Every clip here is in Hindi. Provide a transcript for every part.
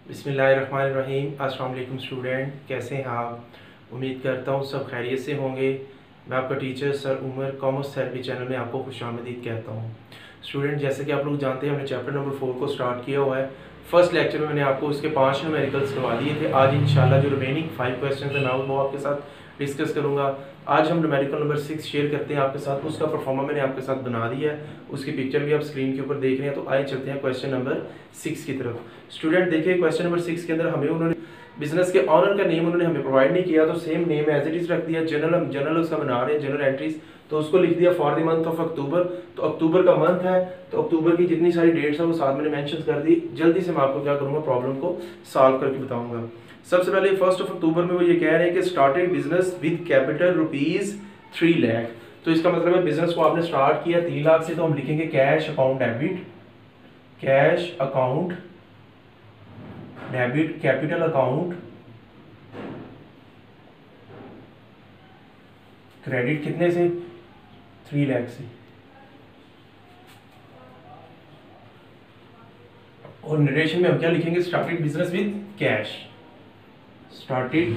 बिस्मिल्लाहिर्रहमानिर्रहीम। अस्सलाम वालेकुम स्टूडेंट, कैसे हैं आप? उम्मीद करता हूँ सब खैरियत से होंगे। मैं आपका teacher sir Umar commerce therapy channel में आपको खुशामदीद कहता हूँ। स्टूडेंट, जैसे कि आप लोग जानते हैं, हमने चैप्टर नंबर 4 को स्टार्ट किया हुआ है। फर्स्ट लेक्चर में मैंने आपको उसके 5 न्यूमेरिकल्स करवा दिए थे। आज इंशाल्लाह जो रिमेनिंग 5 क्वेश्चन है मैं वो आपके साथ डिस्कस करूँगा। आज हम न्यूमेरिकल नंबर 6 शेयर करते हैं आपके साथ। उसका परफॉर्मा मैंने आपके साथ बना दिया है, उसकी पिक्चर भी आप स्क्रीन के ऊपर देख रहे हैं। तो आइए चलते हैं क्वेश्चन नंबर 6 की तरफ। स्टूडेंट देखिए, क्वेश्चन नंबर 6 के अंदर हमें उन्होंने बिजनेस के ऑनर का नेम उन्होंने हमें प्रोवाइड नहीं किया, तो same name as it is रख दिया। जनरल उसका बना रहे हैं, जनरल एंट्रीज, तो उसको लिख दिया for the month of October. तो अक्टूबर का मंथ है, तो अक्टूबर की जितनी सारी डेट्स है वो साथ मैंने मेंशन कर दी। जल्दी से मैं आपको क्या करूँगा, प्रॉब्लम को सॉल्व करके बताऊंगा। सबसे पहले 1 अक्टूबर में वो ये कह रहे हैं कि started business with capital ₹3 lakh. तो इसका मतलब है बिजनेस को आपने स्टार्ट किया 3 लाख से, तो हम लिखेंगे cash account debit, cash account debit, capital account credit. कितने से? 3 लाख से। और नरेशन में हम क्या लिखेंगे? Started business with cash, started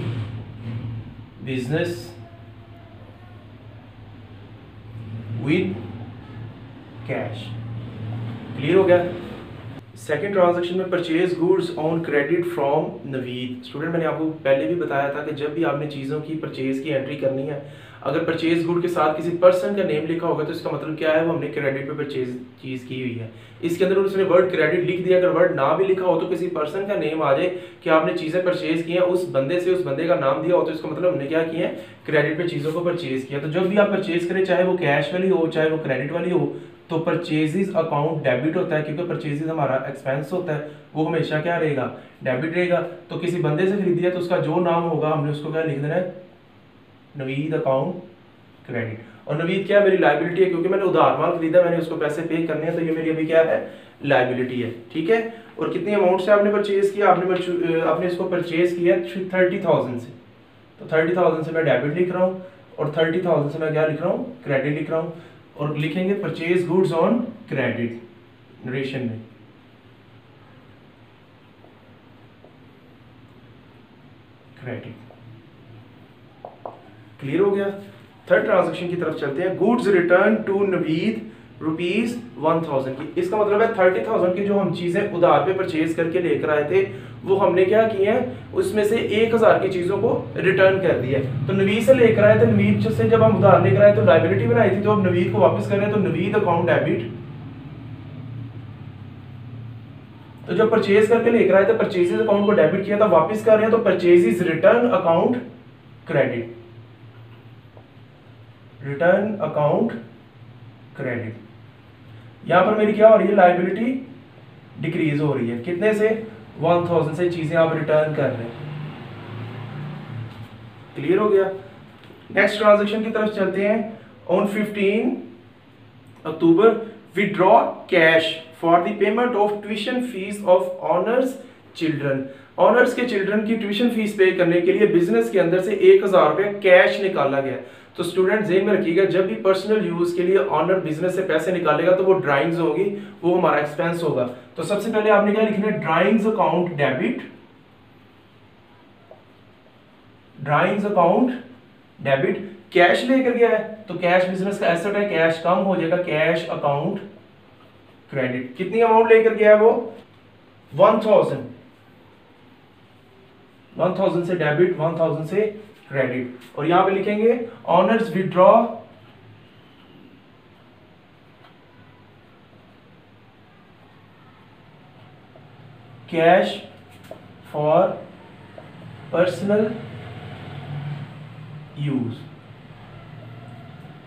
business with cash. Clear हो गया? सेकेंड ट्रांजैक्शन में purchase goods on credit from Naveed. Student, मैंने आपको पहले भी बताया था कि जब भी आपने चीज़ों की परचेज की एंट्री करनी है, अगर परचेज गुड के साथ किसी पर्सन का नेम लिखा होगा तो इसका मतलब क्या है, वो हमने क्रेडिट पे परचेज चीज़ की हुई है। इसके अंदर उसने वर्ड क्रेडिट लिख दिया। अगर वर्ड ना भी लिखा हो तो किसी पर्सन का नेम आ जाए कि आपने चीज़ें परचेज की हैं, उस बंदे से उस बंदे का नाम दिया हो, तो इसका मतलब हमने क्या किया है, क्रेडिट पे चीज़ों को परचेज किया। तो जब भी आप परचेज करें, चाहे वो कैश वाली हो चाहे वो क्रेडिट वाली हो, तो परचेजेस अकाउंट डेबिट होता है, क्योंकि परचेजेस हमारा एक्सपेंस होता है, वो हमेशा क्या रहेगा, डेबिट रहेगा। तो किसी बंदे से खरीदी है तो उसका जो नाम होगा हमने उसको क्या लिख देना है, नवीद अकाउंट क्रेडिट। और नवीद क्या है, मेरी लायबिलिटी है, क्योंकि मैंने उधार माल खरीदा, मैंने उसको पैसे पे करने हैं, तो ये मेरी अभी क्या है, लायबिलिटी है। ठीक है। और कितनी अमाउंट से आपने परचेज किया? आपने इसको परचेज किया 30,000 से, तो 30,000 से मैं डेबिट लिख रहा हूँ, और 30,000 से मैं क्या लिख रहा हूँ, क्रेडिट लिख रहा हूँ। और लिखेंगे purchase goods on credit narration में। क्रेडिट। क्लियर हो गया? थर्ड ट्रांजैक्शन की तरफ चलते हैं। गुड्स रिटर्न टू नवीद ₹1,000 की। इसका मतलब है 30,000 की जो हम चीजें उधार पे परचेज करके लेकर आए थे, वो हमने क्या किए हैं, उसमें से 1,000 की चीजों को रिटर्न कर दिया। तो नवीद से लेकर आए थे, नवीद से जब हम उधार लेकर आए तो लायबिलिटी बनाई थी, तो अब नवीद को वापस कर रहे हैं, तो नवीद अकाउंट डेबिट। तो जब परचेज करके लेकर आए थे, परचेजेस अकाउंट को डेबिट किया था, वापस कर रहे हैं, तो purchases return account credit, return account credit. यहां पर मेरी क्या हो रही है, लायबिलिटी डिक्रीज हो रही है। कितने से? 1,000 से चीजें आप रिटर्न कर रहे हैं। क्लियर हो गया? नेक्स्ट ट्रांजैक्शन की तरफ चलते हैं। On 15 October withdraw cash for the payment of tuition fees of honours children. Honours के चिल्ड्रन की ट्यूशन फीस पे करने के लिए बिजनेस के अंदर से 1,000 रुपया कैश निकाला गया। तो स्टूडेंट ध्यान में रखिएगा, जब भी पर्सनल यूज के लिए ऑनर बिजनेस से पैसे निकालेगा तो वो ड्राइंग्स होगी, वो हमारा एक्सपेंस होगा। तो सबसे पहले आपने क्या लिखना है, drawings account debit, drawings account debit. Cash लेकर गया है तो कैश बिजनेस का एसेट है, कैश कम हो जाएगा, कैश अकाउंट क्रेडिट। कितनी अमाउंट लेकर गया है वो? 1,000। 1,000 से डेबिट, 1,000 से क्रेडिट। और यहां पे लिखेंगे honours withdraw cash for personal use.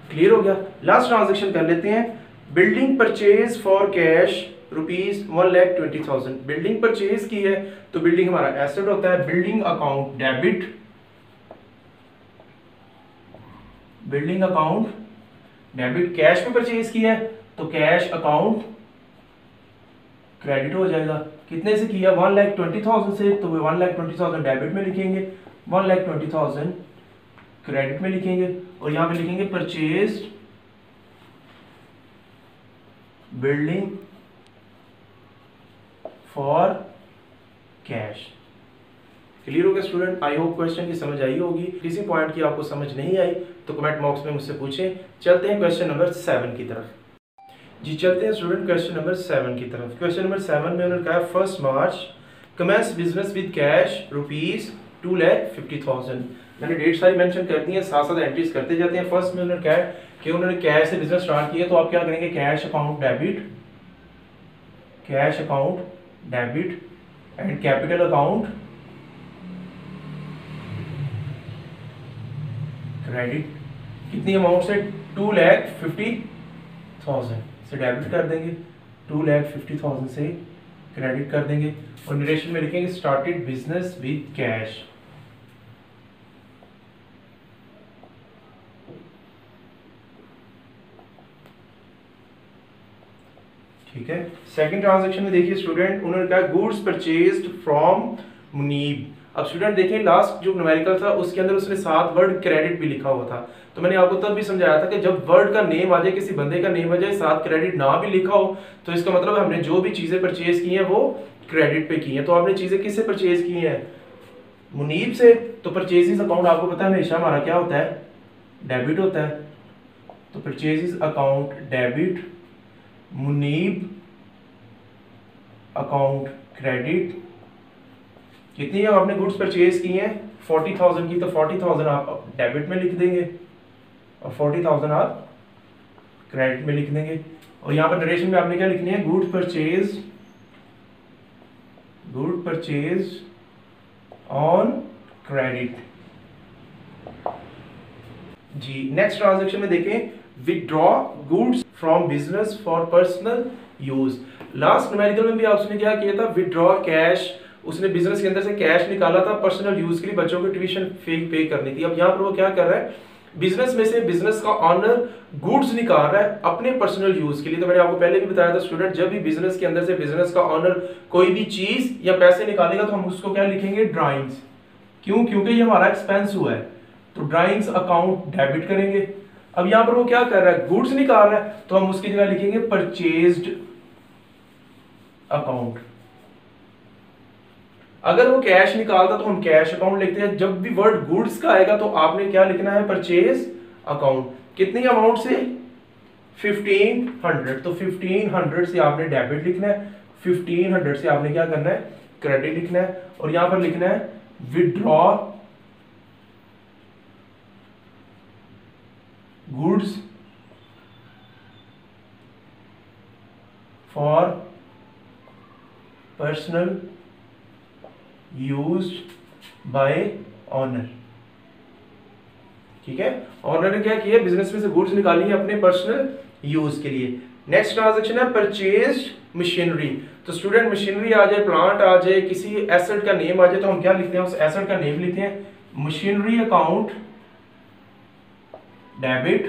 Clear हो गया? लास्ट ट्रांजैक्शन कर लेते हैं। Building purchase for cash ₹1,20,000। Building purchase की है तो बिल्डिंग हमारा एसेट होता है, building account debit, building account debit. Cash पे परचेज किया है तो कैश अकाउंट क्रेडिट हो जाएगा। कितने से किया? 1,20,000 से, तो 1,20,000 डेबिट में लिखेंगे, 1,20,000 क्रेडिट में लिखेंगे। और यहां पे लिखेंगे purchase building for cash. Clear हो गया स्टूडेंट? आई होप क्वेश्चन की समझ आई होगी। किसी पॉइंट की आपको समझ नहीं आई तो कमेंट बॉक्स में मुझसे पूछें। चलते हैं क्वेश्चन नंबर 7 की तरफ। जी चलते हैं स्टूडेंट क्वेश्चन नंबर 7 की तरफ। क्वेश्चन नंबर 7 में उन्होंने कहा 1 मार्च कमेंस बिजनेस विद कैश ₹2,50,000। मैंने डेट सारी मेंशन कर दी है, साथ साथ एंट्रीज करते जाते हैं। फर्स्ट में उन्होंने कहा कि उन्होंने कैश से बिजनेस स्टार्ट किया, तो आप क्या करेंगे, cash account debit, cash account debit and capital account credit. कितनी अमाउंट से? 2,50,000 से डेबिट कर देंगे, 2,50,000 से क्रेडिट कर देंगे और नरेशन में लिखेंगे स्टार्टेड बिजनेस विद कैश। ठीक है। सेकंड ट्रांजैक्शन में देखिए स्टूडेंट, उन्होंने कहा गुड्स परचेज्ड फ्रॉम मुनीब। अब स्टूडेंट देखिए लास्ट जो न्यूमेरिकल था उसके अंदर उसने साथ वर्ड क्रेडिट भी लिखा हुआ था, तो मैंने आपको तब भी समझाया था कि जब वर्ड का नेम आ जाए, किसी बंदे का नेम आ जाए, साथ क्रेडिट ना भी लिखा हो, तो इसका मतलब हमने जो भी चीजें परचेज की हैं वो क्रेडिट पे की हैं। तो आपने चीजें किससे परचेज की हैं? मुनीब से। तो परचेजेस अकाउंट आपको पता है हमेशा हमारा क्या होता है, डेबिट होता है। तो purchases account debit, Munib account credit. कितनी है आपने गुड्स परचेज की हैं? 40,000 की, तो 40,000 आप डेबिट में लिख देंगे और 40,000 आप क्रेडिट में लिख देंगे। और यहाँ पर नरेशन में आपने क्या लिखनी है, गुड परचेज ऑन क्रेडिट। जी नेक्स्ट ट्रांजैक्शन में देखें, withdraw goods from business for personal use. Last numerical में भी आपने क्या किया था, विथड्रॉ कैश, उसने बिजनेस के अंदर से कैश निकाला था पर्सनल यूज के लिए, बच्चों को ट्यूशन फी पे करनी थी। अब यहाँ पर वो क्या कर रहा है, बिजनेस में से बिजनेस का ऑनर गुड्स निकाल रहा है अपने पर्सनल यूज के लिए। तो मैंने आपको पहले भी बताया था स्टूडेंट, जब भी बिजनेस के अंदर से बिजनेस का ऑनर कोई भी चीज या पैसे निकालेगा तो हम उसको क्या लिखेंगे, ड्राइंग्स। क्यों? क्योंकि ये हमारा एक्सपेंस हुआ है, तो ड्राइंग्स अकाउंट डेबिट करेंगे। अब यहाँ पर वो क्या कर रहा है, गुड्स निकाल रहा है, तो हम उसकी जगह लिखेंगे परचेज्ड अकाउंट। अगर वो कैश निकालता तो हम कैश अकाउंट लिखते हैं। जब भी वर्ड गुड्स का आएगा तो आपने क्या लिखना है, परचेज अकाउंट। कितनी अमाउंट से? 1500। तो 1500 से आपने डेबिट लिखना है, 1500 से आपने क्या करना है, क्रेडिट लिखना है। और यहां पर लिखना है withdraw goods for personal used by honour. ठीक है, ऑनर ने क्या किया, बिजनेस में से गुड्स निकाली है अपने पर्सनल यूज के लिए। नेक्स्ट ट्रांजैक्शन है परचेज मशीनरी। तो स्टूडेंट मशीनरी आ जाए, प्लांट आ जाए, किसी एसेट का नेम आ जाए, तो हम क्या लिखते हैं, उस एसेट का नेम लिखते हैं, मशीनरी अकाउंट डेबिट।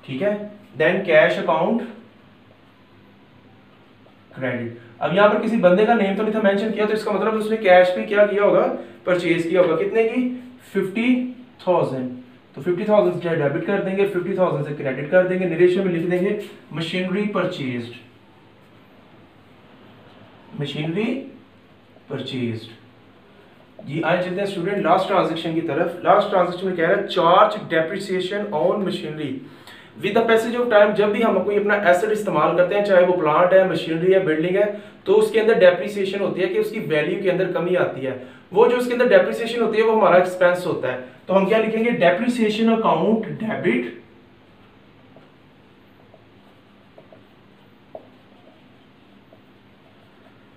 ठीक है, देन कैश अकाउंट क्रेडिट। अब यहाँ पर किसी बंदे का नेम तो नहीं था मेंशन किया, तो इसका मतलब उसने कैश पे क्या किया होगा, परचेज किया होगा। कितने की? 50,000। तो 50,000 से डेबिट कर देंगे, 50,000 से क्रेडिट कर देंगे। नरेशन में लिख देंगे मशीनरी परचेज्ड, मशीनरी परचेज्ड। जी आए चलते हैं स्टूडेंट लास्ट ट्रांजैक्शन की तरफ। लास्ट ट्रांजैक्शन में कह रहा है charge depreciation on machinery with the passage of time. जब भी हम कोई अपना एसेट इस्तेमाल करते हैं, चाहे वो प्लांट है, मशीनरी है, बिल्डिंग है, तो उसके अंदर डेप्रिसिएशन होती है कि उसकी वैल्यू के अंदर कमी आती है। वो जो उसके अंदर डेप्रिसिएशन होती है वो हमारा एक्सपेंस होता है। तो हम क्या लिखेंगे, depreciation account debit,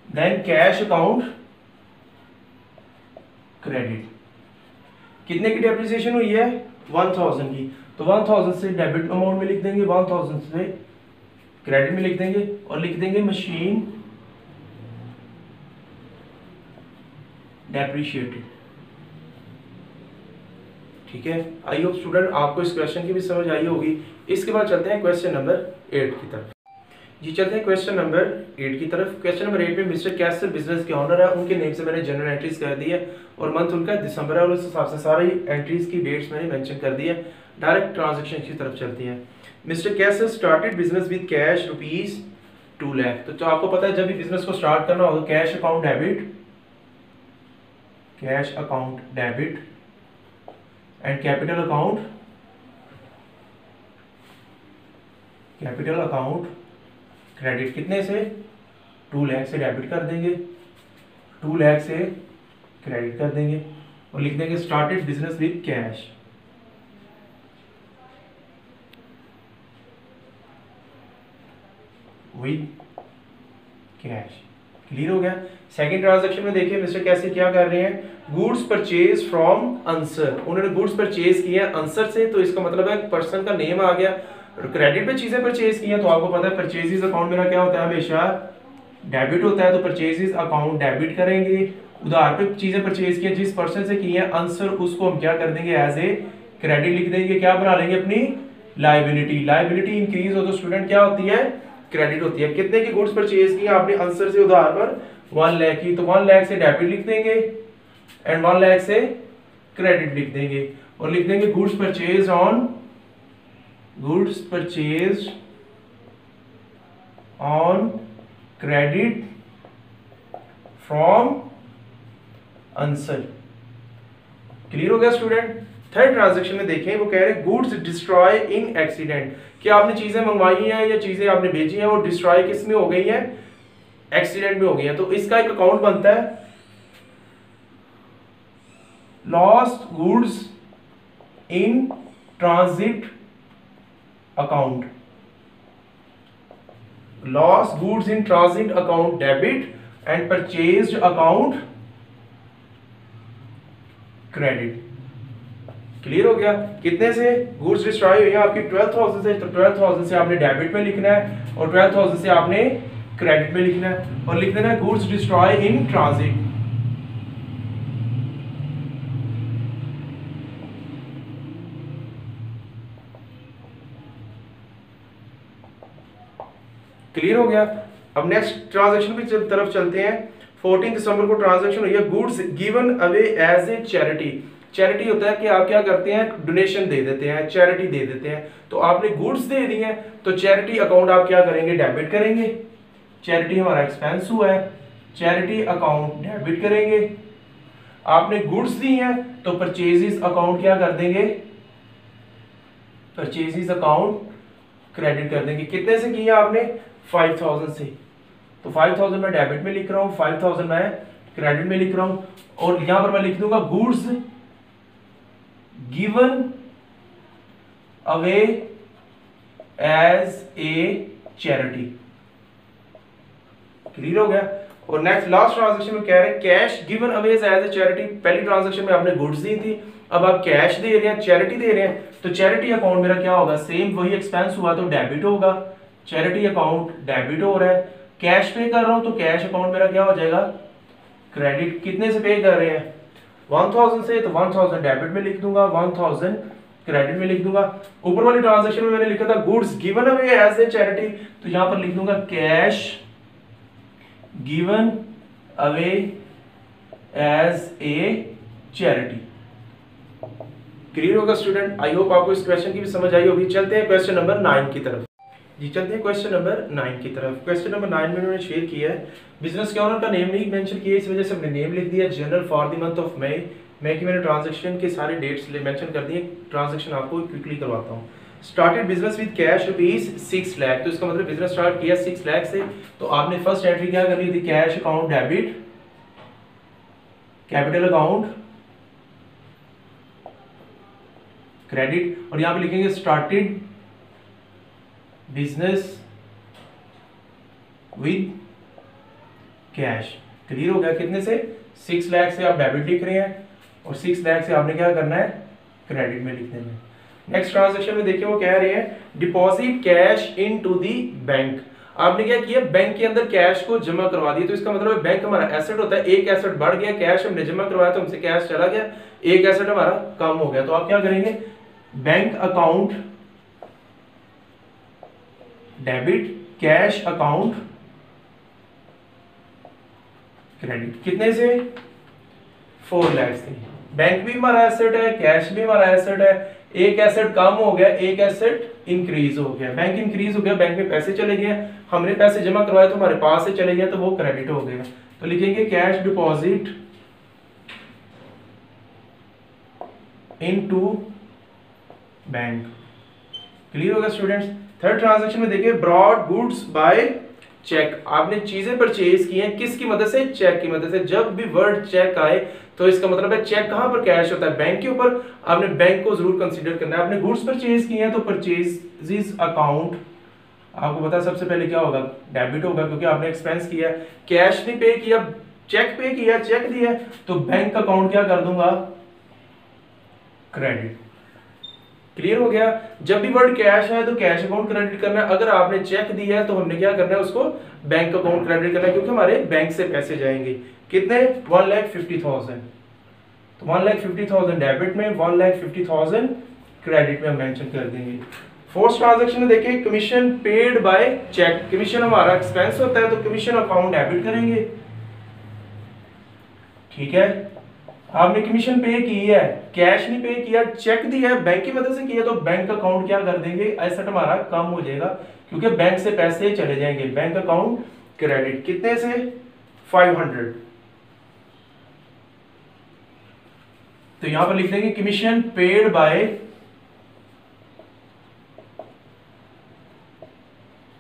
then cash account credit. कितने की डेप्रिसिएशन हुई है? 1000 की। तो 1000 से डेबिट अमाउंट में लिख देंगे, 1000 से क्रेडिट में लिख देंगे और लिख देंगे मशीन डेप्रिशिएटेड। ठीक है, आई होप स्टूडेंट आपको इस क्वेश्चन की भी समझ आई होगी। इसके बाद चलते हैं क्वेश्चन नंबर 8 की तरफ। जी चलते हैं क्वेश्चन नंबर 8 की तरफ। क्वेश्चन नंबर 8 में मिस्टर कैसल बिजनेस के ऑनर है, उनके नेम से मैंने जनरल एंट्रीज कर दी है और मंथ उनका दिसंबर है और उस हिसाब से सारी एंट्रीज की डेट्स मैंने मेंशन कर दी है। डायरेक्ट ट्रांजैक्शन की तरफ चलती है। Mister castle started business with cash 2 lakh. तो आपको पता है जब भी बिजनेस को स्टार्ट करना होगा cash account debit and capital account credit. कितने से? 2 लाख से डेबिट कर देंगे, 2 लाख से क्रेडिट कर देंगे और लिख देंगे started business with cash. Clear हो गया। सेकंड ट्रांजैक्शन में देखिए मिस्टर कैसे क्या कर रहे हैं, गुड्स परचेज फ्रॉम आंसर। उन्होंने गुड्स परचेज किए हैं आंसर से, तो इसका मतलब है पर्सन का नेम आ गया। क्रेडिट पे चीजें परचेज की हैं, तो आपको पता है परचेजेस अकाउंट मेरा क्या होता है, हमेशा डेबिट होता है। तो परचेजेस अकाउंट डेबिट करेंगे। उधार पे चीजें परचेज की जिस पर्सन से की है आंसर, उसको हम क्या कर देंगे, एज ए क्रेडिट लिख देंगे। क्या बना लेंगे, अपनी लाइबिलिटी इंक्रीज हो तो स्टूडेंट क्या होती है, क्रेडिट होती है। कितने की गुड्स परचेज की आपने आंसर से उधार पर, 1 लाख की, तो 1 लाख से डेबिट लिख देंगे एंड 1 लाख से क्रेडिट लिख देंगे और लिख देंगे goods purchase on credit from answer. Clear हो गया स्टूडेंट। थर्ड ट्रांजैक्शन में देखें, वो कह रहे हैं गुड्स डिस्ट्रॉय इन एक्सीडेंट। क्या आपने चीजें मंगवाई हैं या चीजें आपने भेजी हैं, वो डिस्ट्रॉय किस में हो गई हैं, एक्सीडेंट में हो गई हैं। तो इसका एक अकाउंट बनता है lost goods in transit account. Lost goods in transit account debit and purchased account credit. Clear हो गया। कितने से गुड्स डिस्ट्रॉय हुई है आपकी 12,000 से, तो 12,000 से आपने डेबिट में लिखना है और 12,000 से आपने क्रेडिट में लिखना है और लिख देना है goods destroy in transit. Clear हो गया। अब नेक्स्ट ट्रांजैक्शन की तरफ चलते हैं। 14 दिसंबर को ट्रांजैक्शन हुई है, goods given away as a charity. Charity होता है कि आप क्या करते हैं, डोनेशन दे देते हैं, चैरिटी दे देते हैं। तो आपने गुड्स दे दी हैं, तो चैरिटी अकाउंट आप क्या करेंगे, डेबिट करेंगे। चैरिटी हमारा एक्सपेंस हुआ है, चैरिटी अकाउंट डेबिट करेंगे। आपने गुड्स दी हैं, तो परचेजेस अकाउंट क्या कर देंगे, परचेजेस अकाउंट क्रेडिट कर देंगे। कितने से किया आपने, 5,000 से, तो 5,000 मैं डेबिट में लिख रहा हूं, 5,000 मैं क्रेडिट में लिख रहा हूं और यहां पर मैं लिख दूंगा goods given away as a charity. Clear हो गया। और नेक्स्ट लास्ट ट्रांजैक्शन में कह रहे हैं cash given away as a charity. पहली ट्रांजैक्शन में आपने गुड्स दी थी, अब आप कैश दे रहे हैं, चैरिटी दे रहे हैं, तो चैरिटी अकाउंट मेरा क्या होगा, सेम वही एक्सपेंस हुआ तो डेबिट होगा। चैरिटी अकाउंट डेबिट हो रहा है, कैश पे कर रहा हूं तो कैश अकाउंट मेरा क्या हो जाएगा, क्रेडिट। कितने से पे कर रहे हैं, 1,000 से, तो 1,000 डेबिट में लिख दूंगा, 1,000 क्रेडिट में लिख दूंगा। ऊपर वाली ट्रांजैक्शन में मैंने लिखा था goods given away as a charity, तो यहां पर लिख दूंगा cash given away as a charity. Clear होगा स्टूडेंट। आई होप आपको इस क्वेश्चन की भी समझ आई होगी। चलते हैं क्वेश्चन नंबर 9 की तरफ। जी चलते हैं क्वेश्चन नंबर 9 की तरफ। क्वेश्चन नंबर 9 में उन्होंने शेयर किया है, बिजनेस के ओनर का नेम नहीं मेंशन किया, इस वजह से हमने नेम लिख दिया journal for the month of May की मैंने ट्रांजैक्शन के सारे डेट्स मेंशन कर दिए। ट्रांजैक्शन आपको क्विकली करवाता हूँ। Started business with cash rupees 6 lakh, तो इसका मतलब बिजनेस स्टार्ट किया 6 लाख से, तो आपने फर्स्ट एंट्री क्या करनी थी, cash account debit, capital account credit, और यहां पे लिखेंगे started business with cash. Clear हो गया। कितने से, 6 लाख से आप डेबिट लिख रहे हैं और 6 लाख से आपने क्या करना है, क्रेडिट में लिखने में। नेक्स्ट ट्रांजैक्शन में देखिए वो कह रहे हैं deposit cash into the bank. आपने क्या किया, बैंक के अंदर कैश को जमा करवा दिया, तो इसका मतलब है बैंक हमारा एसेट होता है, एक एसेट बढ़ गया, कैश हमने जमा करवाया तो हमसे कैश चला गया, एक एसेट हमारा कम हो गया। तो आप क्या करेंगे, bank account debit, cash account credit. कितने से, 4 लाख से। बैंक भी हमारा एसेट है, कैश भी हमारा एसेट है, एक एसेट कम हो गया, एक एसेट इंक्रीज हो गया। बैंक इंक्रीज हो गया, बैंक में पैसे चले गए, हमने पैसे जमा करवाए तो हमारे पास से चले गए, तो वो क्रेडिट हो गया। तो लिखेंगे cash deposit into bank. Clear होगा स्टूडेंट्स। थर्ड ट्रांजैक्शन में देखिए ब्रॉड गुड्स बाय चेक। आपने चीजें परचेज की हैं किसकी मदद से? चेक की मदद से। जब भी वर्ड चेक आए तो इसका मतलब है चेक कहां पर कैश होता है? बैंक के ऊपर। आपने बैंक को जरूर कंसीडर करना है। आपने गुड्स परचेज किए हैं तो परचेजेस अकाउंट आपको पता है सबसे पहले क्या होगा? डेबिट होगा, क्योंकि आपने एक्सपेंस किया। कैश नहीं पे किया, चेक पे किया, चेक दिया, तो बैंक अकाउंट क्या कर दूंगा? क्रेडिट। क्लियर हो गया। जब भी वर्ड कैश है तो कैश अकाउंट क्रेडिट करना है। अगर आपने चेक दिया है तो हमने क्या करना है? उसको बैंक अकाउंट क्रेडिट करना है, क्योंकि हमारे बैंक से पैसे जाएंगे। कितने? 1,50,000। तो 1,50,000 डेबिट में, 1,50,000 क्रेडिट में हम मेंशन कर देंगे। फोर्थ ट्रांजैक्शन में देखिए commission paid by cheque. Commission हमारा एक्सपेंस होता है तो कमीशन अकाउंट डेबिट करेंगे। ठीक है, आपने कमीशन पे की है, कैश नहीं पे किया, चेक दिया है, बैंक की मदद से किया, तो बैंक अकाउंट क्या कर देंगे? एसेट हमारा कम हो जाएगा, क्योंकि बैंक से पैसे चले जाएंगे। बैंक अकाउंट क्रेडिट कितने से? 500। तो यहां पर लिख देंगे commission paid by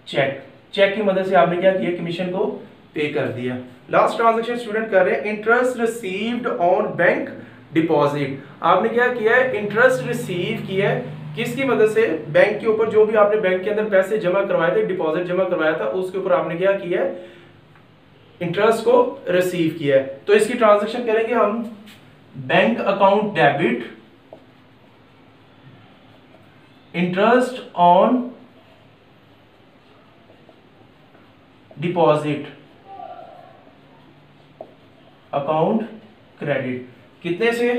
cheque. Cheque की मदद से आपने क्या किया? कमीशन को पे कर दिया। लास्ट ट्रांजैक्शन स्टूडेंट कर रहे हैं interest received on bank deposit. आपने क्या किया है? इंटरेस्ट रिसीव किया है किसकी मदद से? बैंक के ऊपर। जो भी आपने बैंक के अंदर पैसे जमा करवाए थे, डिपॉजिट जमा करवाया था, उसके ऊपर आपने क्या किया है? इंटरेस्ट को रिसीव किया है। तो इसकी ट्रांजैक्शन करेंगे हम bank account debit interest on deposit account credit. कितने से?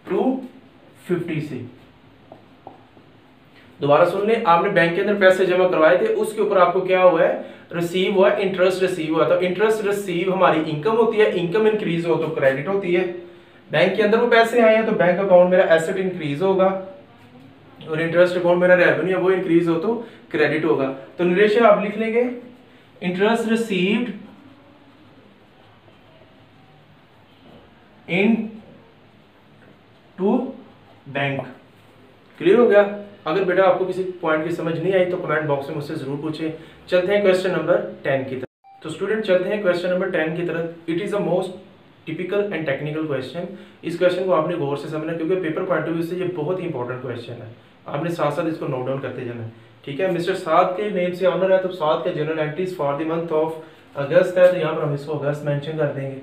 250 से। दोबारा सुन ले, आपने बैंक के अंदर पैसे जमा करवाए थे, उसके ऊपर आपको क्या हुआ है? रिसीव हुआ, इंटरेस्ट रिसीव हुआ। तो इंटरेस्ट रिसीव हमारी इनकम होती है, इनकम इंक्रीज हो तो क्रेडिट होती है। बैंक के अंदर वो पैसे आए हैं तो बैंक अकाउंट मेरा एसेट इंक्रीज होगा, और इंटरेस्ट अकाउंट मेरा रेवेन्यू है वो इंक्रीज हो तो क्रेडिट होगा। तो निरेशन आप लिख लेंगे interest received into bank. Clear हो गया। अगर बेटा आपको किसी पॉइंट की समझ नहीं आई तो कमेंट बॉक्स में मुझसे जरूर पूछें। चलते हैं क्वेश्चन नंबर 10 की तरफ। तो स्टूडेंट चलते हैं क्वेश्चन नंबर 10 की तरफ। It is a most typical and technical question. इस क्वेश्चन को आपने गौर से समझना, क्योंकि पेपर पॉइंट ऑफ व्यू से ये बहुत ही इंपॉर्टेंट क्वेश्चन है। आपने साथ साथ इसको नोट डाउन करते जाना है। ठीक है, मिस्टर साद के नेम से ऑनर है, तो साद के general entries for the month of अगस्त है, तो यहाँ पर हम इसको अगस्त मेंशन कर देंगे।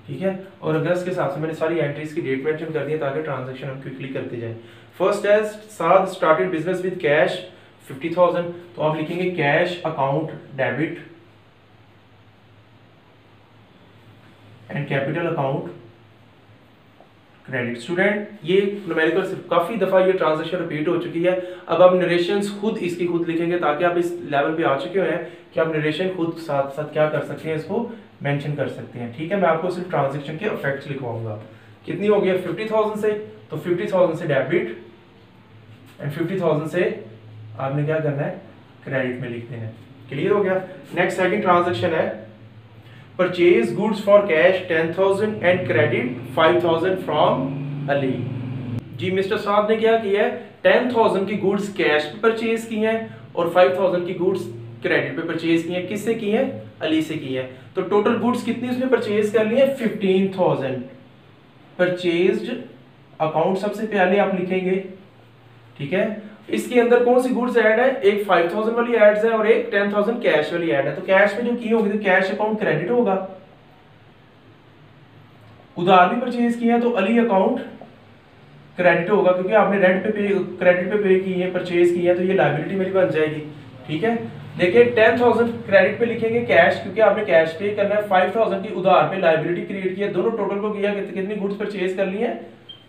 ठीक है, और अगस्त के हिसाब से मैंने सारी एंट्रीज की डेट मेंशन कर दी है ताकि ट्रांजैक्शन हम क्विकली करते जाएं। फर्स्ट है साद स्टार्टेड बिजनेस विद कैश 50,000, तो आप लिखेंगे cash account debit and capital account credit. Student ये न्यूमेरिकल सिर्फ काफी दफा ये ट्रांजैक्शन रिपीट हो चुकी है। अब आप नरेशंस खुद इसकी खुद लिखेंगे, ताकि आप इस लेवल पे आ चुके हैं कि आप नरेशन खुद साथ साथ क्या कर सकते हैं, इसको मेंशन कर सकते हैं। ठीक है, मैं आपको सिर्फ ट्रांजैक्शन के इफेक्ट्स लिखवाऊंगा। कितनी हो गई? 50,000 से, तो 50,000 से डेबिट एंड 50,000 से आपने क्या करना है? क्रेडिट में लिख देना है। क्लियर हो गया। नेक्स्ट सेकंड ट्रांजैक्शन है purchase goods for cash 10,000 and credit 5,000 from Ali. जी मिस्टर साहब ने क्या किया है? 10,000 की गुड्स कैश पे परचेज की हैं और 5,000 की गुड्स क्रेडिट पे परचेज की हैं। किससे की हैं? अली से की हैं। तो टोटल गुड्स कितनी उसने परचेज कर ली है? 15,000। परचेज्ड अकाउंट सबसे पहले आप लिखेंगे। ठीक है, इसके अंदर कौन सी गुड्स ऐड है? एक 5,000 वाली एड्स है और एक 10,000 कैश वाली ऐड है। तो कैश में जो की होगी तो कैश अकाउंट क्रेडिट होगा। उधार भी परचेज किया है तो अली अकाउंट क्रेडिट होगा, क्योंकि आपने रेंट पे क्रेडिट पे पे की है, परचेज की है, तो ये लायबिलिटी मेरी बन जाएगी। ठीक है, देखिए 10,000 क्रेडिट पे लिखेंगे कैश, क्योंकि आपने कैश पे करना है। 5,000 की उधार पे लायबिलिटी क्रिएट की है। दोनों टोटल को किया कितनी गुड्स परचेज कर ली है?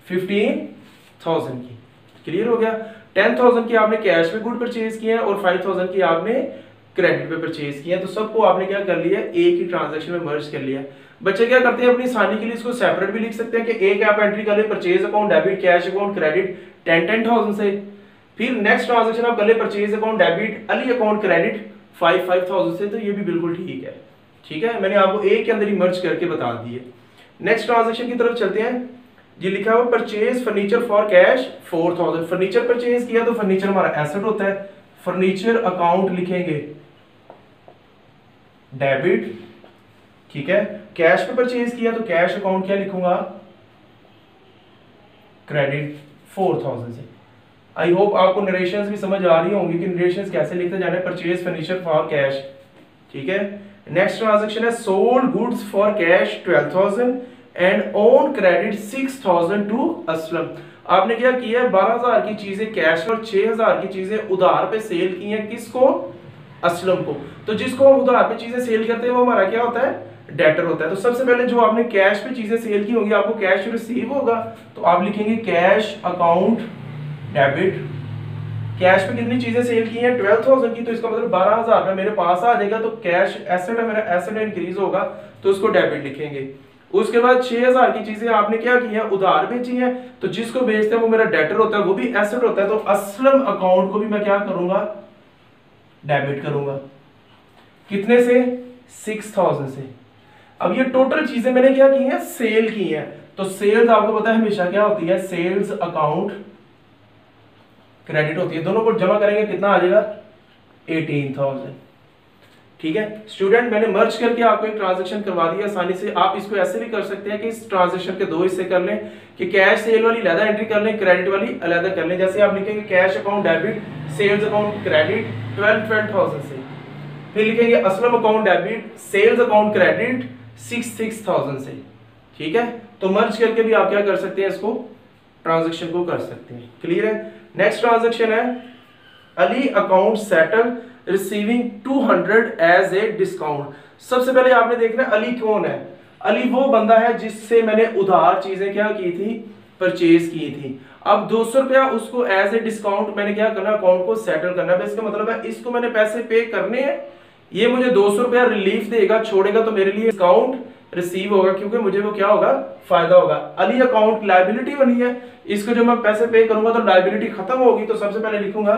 15,000 की। क्लियर हो गया। 10,000 की आपने कैश में गुड परचेज किए हैं और 5,000 की आपने क्रेडिट पे परचेज किए हैं, तो सबको आपने क्या कर लिया, एक ही ट्रांजैक्शन में मर्ज कर लिया। बच्चे क्या करते हैं, अपनी आसानी के लिए इसको सेपरेट भी लिख सकते हैं कि एक आप एंट्री कर ले purchase account debit cash account credit 10,000 से, फिर नेक्स्ट ट्रांजैक्शन आप कर ले purchase account debit Ali account credit 5,000 से, तो ये भी बिल्कुल ठीक है। ठीक है, मैंने आपको एक के अंदर ही मर्ज करके बता दिए। नेक्स्ट ट्रांजैक्शन की तरफ चलते हैं। ये लिखा हुआ purchase furniture for cash 4,000, furniture purchase किया तो फर्नीचर हमारा एसेट होता है, फर्नीचर अकाउंट लिखेंगे डेबिट। ठीक है, कैश पे परचेज किया तो कैश अकाउंट क्या लिखूंगा, क्रेडिट 4,000 से। आई होप आपको नरेशंस भी समझ आ रही होंगी कि नरेशंस कैसे लिखते जाने, परचेज फर्नीचर फॉर कैश। ठीक है, नेक्स्ट ट्रांजैक्शन है sold goods for cash 12,000 and on credit 6,000 to Aslam. आपने क्या किया, 12,000 की चीजें कैश और 6,000 की चीजें उधार पे सेल की हैं, किसको, असलम को। तो जिसको हम उधार पे चीजें सेल करते हैं वो हमारा क्या होता है, डेटर होता है। तो सबसे पहले जो आपने कैश पे चीजें सेल की होंगी, आपको कैश रिसीव होगा, तो आप लिखेंगे कैश अकाउंट डेबिट। कैश पे कितनी चीजें सेल की हैं, 12,000 की, तो इसका मतलब 12,000 रुपए मेरे पास आ जाएगा, तो कैश एसेट है मेरा, एसेट इंक्रीज होगा तो उसको डेबिट लिखेंगे। उसके बाद 6,000 की चीजें आपने क्या की है, उधार बेची है, तो जिसको बेचते हैं वो मेरा डेटर होता है, वो भी एसेट होता है, तो असलम अकाउंट को भी मैं क्या करूंगा, डेबिट करूंगा। कितने से, 6,000 से। अब ये टोटल चीजें मैंने क्या की हैं, सेल की हैं, तो सेल्स आपको पता है हमेशा क्या होती है, सेल्स अकाउंट क्रेडिट होती है। दोनों को जमा करेंगे कितना आ जाएगा, 18,000। ठीक है स्टूडेंट, मैंने मर्ज करके आपको एक ट्रांजैक्शन करवा दिया आसानी से। आप इसको ऐसे भी कर सकते हैं कि इस ट्रांजैक्शन के दो हिस्से कर लें, कि कैश सेल वाली अलग एंट्री कर लें, क्रेडिट वाली अलग कर लें। जैसे आप लिखेंगे cash account debit sales account credit 12,000 से, फिर लिखेंगे Aslam account debit sales account credit 6,000 से। ठीक है, तो मर्ज करके भी आप क्या कर सकते हैं, इसको ट्रांजैक्शन को कर सकते हैं। क्लियर है। नेक्स्ट ट्रांजैक्शन है Ali account settle receiving 200 as a discount. सबसे पहले आपने देखना अली कौन है, अली वो बंदा है जिससे मैंने उधार चीजें क्या की थी, परचेज की थी। अब 200 रुपया उसको एज ए डिस्काउंट मैंने क्या करना, अकाउंट को सेटल करना है। इसका मतलब है इसको मैंने पैसे पे करने हैं, ये मुझे 200 रुपया रिलीफ देगा, छोड़ेगा तो मेरे लिए डिस्काउंट रिसीव होगा, क्योंकि मुझे वो क्या होगा, फायदा होगा। अली अकाउंट लायबिलिटी बनी है, इसको जब मैं पैसे पे करूंगा तो लायबिलिटी खत्म होगी, तो सबसे पहले लिखूंगा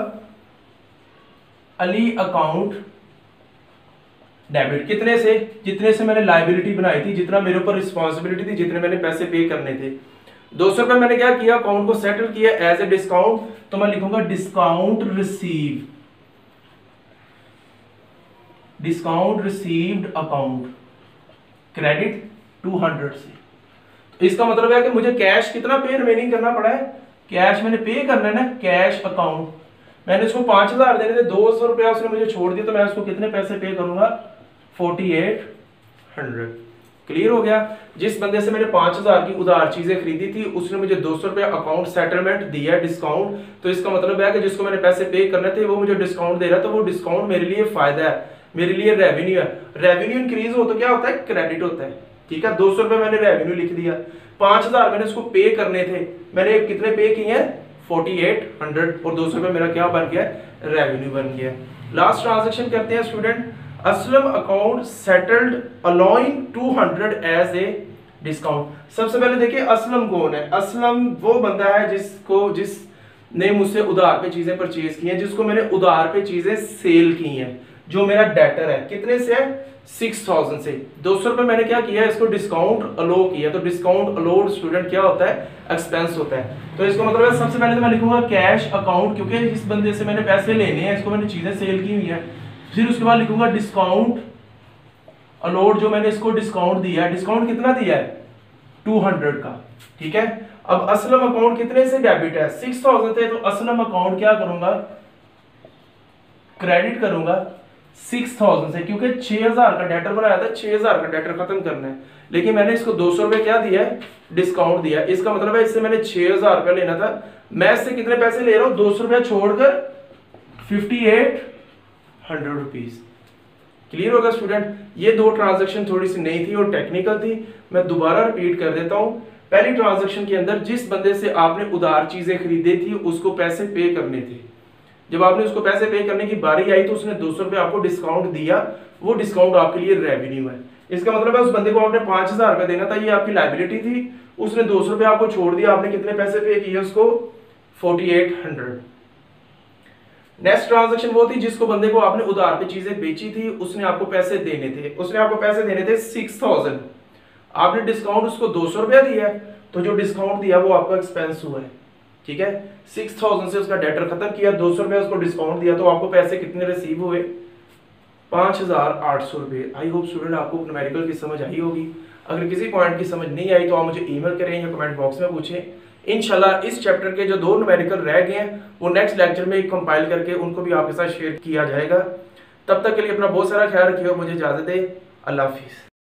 अली अकाउंट डेबिट। कितने से, जितने से मैंने लायबिलिटी बनाई थी, जितना मेरे ऊपर रिस्पॉन्सिबिलिटी थी, जितने मैंने पैसे पे करने थे। 200 रुपए मैंने क्या किया, अकाउंट को सेटल किया एज ए डिस्काउंट, तो मैं लिखूंगा discount receive, discount received account credit 200 से। तो इसका मतलब है कि मुझे कैश कितना पे रिमेनिंग करना पड़ा है, कैश मैंने पे करना है ना, कैश अकाउंट मैंने इसको 5,000 देने थे, 200 रुपया उसने मुझे छोड़ दिया, तो मैं उसको कितने पैसे पे करूंगा, 4,800। क्लियर हो गया। जिस बंदे से मैंने 5,000 की उधार चीजें खरीदी थी, उसने मुझे 200 रुपया अकाउंट सेटलमेंट दिया डिस्काउंट, तो इसका मतलब है कि जिसको मैंने पैसे पे करने थे वो मुझे डिस्काउंट दे रहा है, तो वो डिस्काउंट मेरे लिए फायदा है, मेरे लिए रेवेन्यू है। रेवेन्यू इंक्रीज हो तो क्या होता है, क्रेडिट होता है। ठीक है, 200 रुपए मैंने रेवेन्यू लिख दिया, 5,000 मैंने उसको पे करने थे, मैंने कितने पे किए हैं, 4,800, और 200 रुपए मेरा क्या बन गया, रेवेन्यू बन गया। लास्ट ट्रांजैक्शन करते हैं student, Aslam account settled allowing 200 as a discount. सबसे पहले देखिए असलम कौन है, असलम वो बंदा है जिसने मुझसे उधार पे चीजें परचेज की हैं, जिसको मैंने उधार पे चीजें सेल की हैं, जो मेरा डेटर है। कितने से है, 6,000 से। 200 रुपए मैंने क्या किया, इसको डिस्काउंट अलो किया, तो डिस्काउंट अलोड स्टूडेंट क्या होता है, एक्सपेंस होता है। तो इसको मतलब है सबसे पहले तो मैं लिखूंगा कैश अकाउंट, क्योंकि इस बंदे से मैंने पैसे लेने हैं, इसको मैंने चीजें सेल की हुई है। फिर उसके बाद लिखूंगा डिस्काउंट अलोड, जो मैंने इसको डिस्काउंट दिया है, डिस्काउंट कितना दिया है, 200 का। ठीक है, अब असलम अकाउंट कितने से डेबिट है, 6,000 थे, तो असलम अकाउंट क्या करूंगा, क्रेडिट करूंगा 6,000 से, क्योंकि 6,000 का डेटर बनाया था, 6,000 का डेटर खत्म करना है, लेकिन मैंने इसको 200 रुपए क्या दिया है, डिस्काउंट दिया। इसका मतलब है इससे मैंने 6,000 रुपए लेना था, मैं इससे कितने पैसे ले रहा हूं, 200 रुपया छोड़कर 5,800 रुपीज। क्लियर होगा स्टूडेंट। ये दो ट्रांजैक्शन थोड़ी सी नई थी और टेक्निकल थी, मैं दोबारा रिपीट कर देता हूं। पहली ट्रांजैक्शन के अंदर जिस बंदे से आपने उधार चीजें खरीदी थी उसको पैसे पे करने थे, जब आपने उसको पैसे पे करने की बारी आई तो उसने 200 रुपये आपको डिस्काउंट दिया, वो डिस्काउंट आपके लिए रेवेन्यू है। इसका मतलब है उस बंदे को आपने 5,000 रुपये देना था, ये आपकी लाइबिलिटी थी, उसने 200 रुपये आपको छोड़ दिया, आपने कितने पैसे पे किए उसको? 4800। नेक्स्ट ट्रांजैक्शन वो थी जिसको बंदे को आपने उधार पे चीजें बेची थी, उसने आपको पैसे देने थे, उसने आपको पैसे देने थे 6000, आपने डिस्काउंट उसको 200 रुपया दिया है, तो जो डिस्काउंट दिया वो आपका एक्सपेंस हुआ है, ठीक है। 6000 से उसका डेटर खत्म किया, 200 रुपया उसको डिस्काउंट दिया, तो आपको पैसे कितने रिसीव हुए? 5800 रुपये। आई होप स्टूडेंट आपको न्यूमेरिकल की समझ आई होगी। अगर किसी पॉइंट की समझ नहीं आई तो आप मुझे ईमेल करें या कमेंट बॉक्स में पूछें। इंशाल्लाह इस चैप्टर के जो 2 न्यूमेरिकल रह गए हैं वो नेक्स्ट लेक्चर में कंपाइल करके उनको भी आपके साथ शेयर किया जाएगा। तब तक के लिए अपना बहुत सारा ख्याल रखिए और मुझे इजाजत दें। अल्लाह हाफिज़।